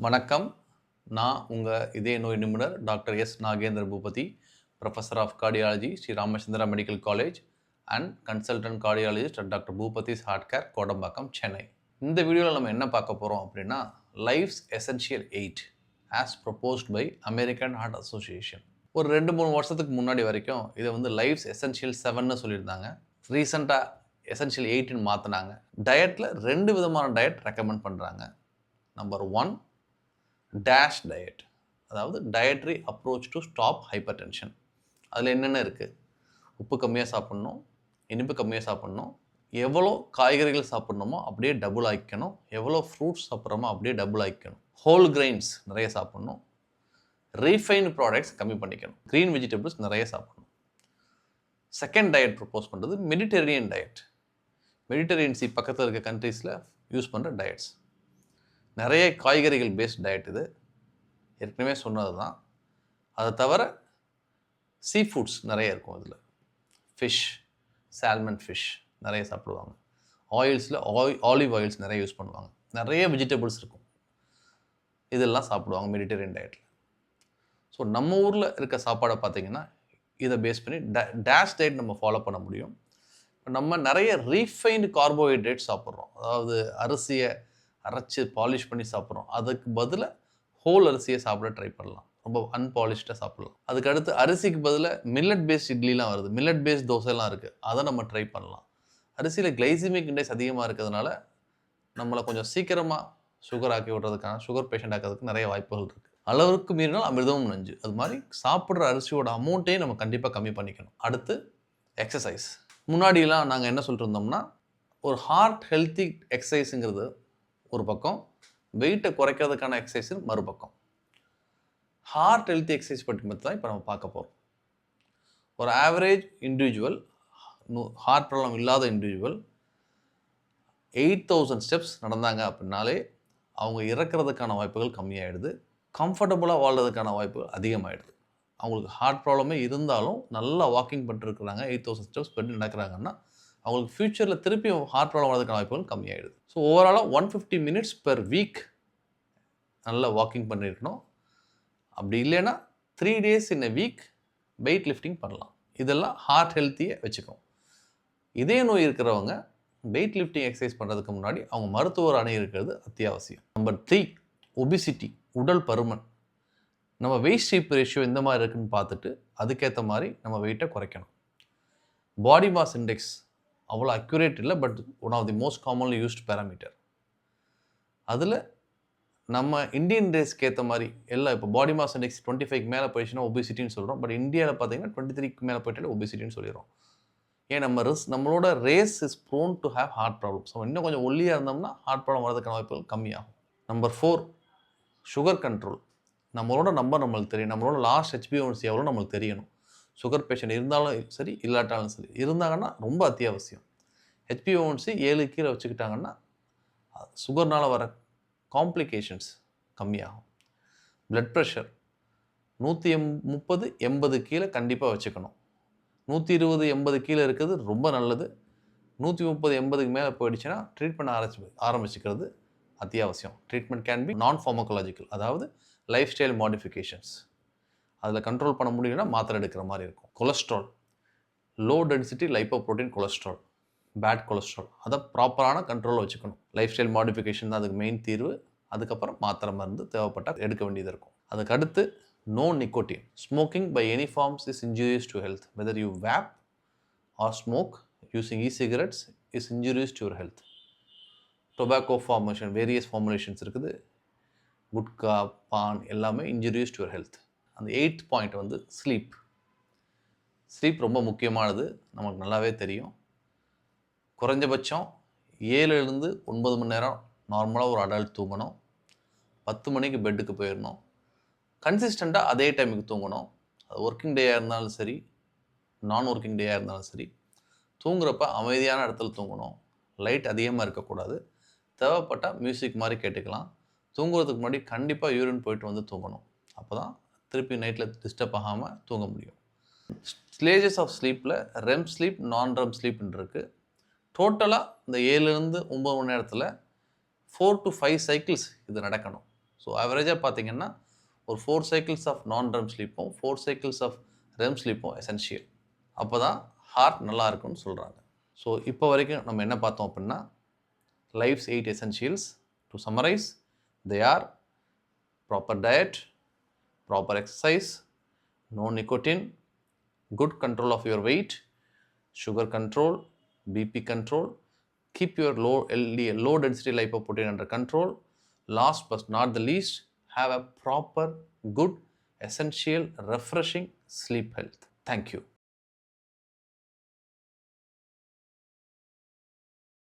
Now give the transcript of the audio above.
வணக்கம். நான் உங்கள் இதய நோய் நிபுணர் doctor S Nagendra Boopathy, professor of cardiology, Sri Ramachandra medical college and consultant cardiologist at doctor Boopathy's heart care, Kodambakkam, Chennai. இந்த வீடியோவில் நம்ம என்ன பார்க்க போகிறோம் அப்படின்னா, Life's Essential 8 as proposed by American Heart Association. ஒரு 2-3 வருஷத்துக்கு முன்னாடி வரைக்கும் இதை வந்து லைஃப்ஸ் எசென்ஷியல் 7ன்னு சொல்லியிருந்தாங்க. ரீசெண்டாக எசென்ஷியல் 8ன்னு மாற்றினாங்க. டயட்டில் 2 விதமான டயட் ரெக்கமெண்ட் பண்ணுறாங்க. நம்பர் 1, டேஷ் டயட், அதாவது dietary approach to stop hyper tension. அதில் என்னென்ன இருக்குது? உப்பு கம்மியாக சாப்பிட்ணும், இனிப்பு கம்மியாக சாப்பிட்ணும், எவ்வளோ காய்கறிகள் சாப்பிட்ணுமோ அப்படியே டபுள் ஆக்கிக்கணும், எவ்வளோ ஃப்ரூட்ஸ் சாப்பிட்றோமோ அப்படியே டபுள் ஆக்கிக்கணும், ஹோல் கிரெயின்ஸ் நிறைய சாப்பிட்ணும், ரீஃபைன்டு ப்ராடக்ட்ஸ் கம்மி பண்ணிக்கணும், க்ரீன் வெஜிடபிள்ஸ் நிறைய சாப்பிட்ணும். செகண்ட் டயட் ப்ரப்போஸ் பண்ணுறது மெடிட்டரேனியன் டயட். மெடிட்டரேனியன் சி பக்கத்தில் இருக்க கண்ட்ரீஸில் யூஸ் பண்ணுற டயட்ஸ். நிறைய காய்கறிகள் பேஸ்ட் டயட் இது, ஏற்கனவே சொன்னது தான். அதை தவிர சீ ஃபுட்ஸ் நிறைய இருக்கும். இதில் ஃபிஷ், சால்மன் ஃபிஷ் நிறைய சாப்பிடுவாங்க. ஆயில்ஸில் ஆலிவ் ஆயில்ஸ் நிறைய யூஸ் பண்ணுவாங்க. நிறைய வெஜிடபிள்ஸ் இருக்கும், இதெல்லாம் சாப்பிடுவாங்க மெடிட்டரேனியன் டயட்டில். ஸோ நம்ம ஊரில் இருக்க சாப்பாடை பார்த்திங்கன்னா இதை பேஸ் பண்ணி டேஷ் டயட் நம்ம ஃபாலோ பண்ண முடியும். நம்ம நிறைய ரீஃபைன்டு கார்போஹைட்ரேட் சாப்பிட்றோம். அதாவது அரிசியை அரைச்சி பாலிஷ் பண்ணி சாப்பிட்றோம். அதுக்கு பதிலாக ஹோல் அரிசியை சாப்பிட ட்ரை பண்ணலாம், ரொம்ப அன்பாலிஷ்டாக சாப்பிட்லாம். அதுக்கடுத்து அரிசிக்கு பதிலாக மில்லட் பேஸ்ட் இட்லிலாம் வருது, மில்லட் பேஸ்ட் தோசைலாம் இருக்குது, அதை நம்ம ட்ரை பண்ணலாம். அரிசியில் கிளைசிமிக் இண்டெக்ஸ் அதிகமாக இருக்கிறதுனால நம்மளை கொஞ்சம் சீக்கிரமாக சுகர் ஆக்கி விடுறதுக்கான, சுகர் பேஷண்ட் ஆக்கிறதுக்கு நிறைய வாய்ப்புகள் இருக்குது. அளவுக்கு மீறினால் அமிர்தமும் நஞ்சு. அது மாதிரி சாப்பிட்ற அரிசியோட அமௌண்ட்டையும் நம்ம கண்டிப்பாக கம்மி பண்ணிக்கணும். அடுத்து எக்ஸசைஸ். முன்னாடிலாம் நாங்கள் என்ன சொல்லிட்டு இருந்தோம்னா, ஒரு ஹார்ட் ஹெல்த்தி எக்ஸசைஸுங்கிறது ஒரு பக்கம், வெயிட்டை குறைக்கிறதுக்கான எக்ஸசைஸ் மறுபக்கம். ஹார்ட் ஹெல்த்தி எக்ஸசைஸ் பற்றி தான் இப்போ நம்ம பார்க்க போகிறோம். ஒரு ஆவரேஜ் இண்டிவிஜுவல், ஹார்ட் ப்ராப்ளம் இல்லாத இண்டிவிஜுவல் 8000 ஸ்டெப்ஸ் நடந்தாங்க அப்படின்னாலே அவங்க இறக்கிறதுக்கான வாய்ப்புகள் கம்மியாகிடுது, கம்ஃபர்டபுளாக வாழ்றதுக்கான வாய்ப்புகள் அதிகமாகிடுது. அவங்களுக்கு ஹார்ட் ப்ராப்ளமே இருந்தாலும் நல்லா வாக்கிங் பண்ணிட்டுருக்குறாங்க, 8000 ஸ்டெப்ஸ் பண்ணி நடக்கிறாங்கன்னா அவங்களுக்கு ஃப்யூச்சரில் திருப்பி ஹார்ட் ப்ராப்ளம் வரதுக்கான வாய்ப்புகள் கம்மியாகிடுது. ஸோ ஓவராலாக 150 மினிட்ஸ் பெர் வீக் நல்லா வாக்கிங் பண்ணியிருக்கணும். அப்படி இல்லைன்னா 3 days in a week weight lifting பண்ணலாம். இதெல்லாம் ஹார்ட் ஹெல்த்தியை வச்சுக்கும். இதய நோய் இருக்கிறவங்க வெயிட் லிஃப்டிங் எக்ஸசைஸ் பண்ணுறதுக்கு முன்னாடி அவங்க மருத்துவர் அணுகிறது அத்தியாவசியம். நம்பர் 3, ஒபிசிட்டி, உடல் பருமன். நம்ம வெயிட் ஷேப் ரேஷியோ எந்த மாதிரி இருக்குன்னு பார்த்துட்டு அதுக்கேற்ற மாதிரி நம்ம வெயிட்டை குறைக்கணும். பாடி மாஸ் இண்டெக்ஸ் அவ்வளோ அக்யூரேட் இல்லை, but one of the most commonly used parameter. அதில் நம்ம இந்தியன் ரேஸ்க்கு ஏற்ற மாதிரி எல்லாம், இப்போ பாடி மாஸ் இண்டெக்ஸ் 25க்கு மேலே போயிடுச்சுன்னா ஒபிசிட்டின்னு சொல்கிறோம். பட் இந்தியாவில் பார்த்தீங்கன்னா 23க்கு மேலே போயிட்டாலே ஒபிசிட்டின்னு சொல்லிடுறோம். ஏன் நம்மளோட race is prone to have heart problems. நம்ம இன்னும் கொஞ்சம் ஒல்லியாக இருந்தோம்னா ஹார்ட் ப்ராப்ளம் வரதுக்கான வாய்ப்புகள் கம்மியாகும். Number 4, sugar control. நம்மளோட நம்பர் நம்மளுக்கு தெரியும், நம்மளோட லாஸ்ட் HbA1c எவ்வளோ நம்மளுக்கு தெரியணும். சுகர் பேஷண்ட் இருந்தாலும் சரி, இல்லாட்டாலும் சரி, இருந்தாங்கன்னா ரொம்ப அத்தியாவசியம். HbA1c 7 கீழே வச்சுக்கிட்டாங்கன்னா சுகர்னால் வர காம்ப்ளிகேஷன்ஸ் கம்மியாகும். பிளட் ப்ரெஷர் 130-80 கீழே கண்டிப்பாக வச்சுக்கணும். 120-80 கீழே இருக்கிறது ரொம்ப நல்லது. 130-80க்கு மேலே போயிடுச்சுன்னா ட்ரீட்மெண்ட் ஆரம்பிச்சுக்கிறது அத்தியாவசியம். Treatment can be non pharmacological, அதாவது லைஃப் ஸ்டைல் மாடிஃபிகேஷன்ஸ். அதில் கண்ட்ரோல் பண்ண முடியலன்னா மாத்திரை எடுக்கிற மாதிரி இருக்கும். Cholesterol, low density lipoprotein cholesterol, bad cholesterol, அதை ப்ராப்பரான கண்ட்ரோலில் வச்சுக்கணும். லைஃப் ஸ்டைல் மாடிஃபிகேஷன் தான் அதுக்கு மெயின் தீர்வு. அதுக்கப்புறம் மாத்திரை மருந்து தேவைப்பட்டால் எடுக்க வேண்டியது இருக்கும். அதுக்கு அடுத்து no nicotine. Smoking by any forms is injurious to health. Whether you vape or smoke using e-cigarettes is injurious to your health. Tobacco formation, various formulations இருக்குது. குட்கா, பான் எல்லாமே இன்ஜூரியஸ் டு யுவர் ஹெல்த். அந்த 8th பாயிண்ட் வந்து sleep. Sleep ரொம்ப முக்கியமானது, நமக்கு நல்லாவே தெரியும். குறைஞ்சபட்சம் 7-9 மணி நேரம் நார்மலாக ஒரு அடல்ட் தூங்கணும். 10 மணிக்கு பெட்டுக்கு போயிடணும். கன்சிஸ்டண்ட்டாக அதே டைமுக்கு தூங்கணும். அது ஒர்க்கிங் டேயாக இருந்தாலும் சரி, நான் ஒர்க்கிங் டேயாக இருந்தாலும் சரி, தூங்குறப்ப அமைதியான இடத்துல தூங்கணும். லைட் அதிகமாக இருக்கக்கூடாது. தேவைப்பட்டால் மியூசிக் மாதிரி கேட்டுக்கலாம். தூங்குறதுக்கு முன்னாடி கண்டிப்பாக யூரின் போயிட்டு வந்து தூங்கணும். அப்போ தான் திருப்பி நைட்டில் டிஸ்டர்ப் ஆகாமல் தூங்க முடியும். ஸ்டேஜஸ் ஆஃப் ஸ்லீப்பில் ரெம் ஸ்லீப், நான் ரெம் ஸ்லீப்னு இருக்குது. டோட்டலாக இந்த 7-9 மணி நேரத்தில் 4 to 5 சைக்கிள்ஸ் இது நடக்கணும். ஸோ ஆவரேஜாக பார்த்தீங்கன்னா ஒரு 4 சைக்கிள்ஸ் ஆஃப் நான் ரெம் ஸ்லீப்பும் 4 சைக்கிள்ஸ் ஆஃப் ரெம் ஸ்லீப்பும் எசென்ஷியல். அப்போ தான் ஹார்ட் நல்லா இருக்கும்னு சொல்கிறாங்க. ஸோ இப்போ வரைக்கும் நம்ம என்ன பார்த்தோம் அப்படின்னா life's 8 essentials. To summarise, they are proper diet, proper exercise, no nicotine, good control of your weight, sugar control, BP control, keep your low density lipoprotein under control. Last but not the least, have a proper, good, essential, refreshing sleep health. Thank you.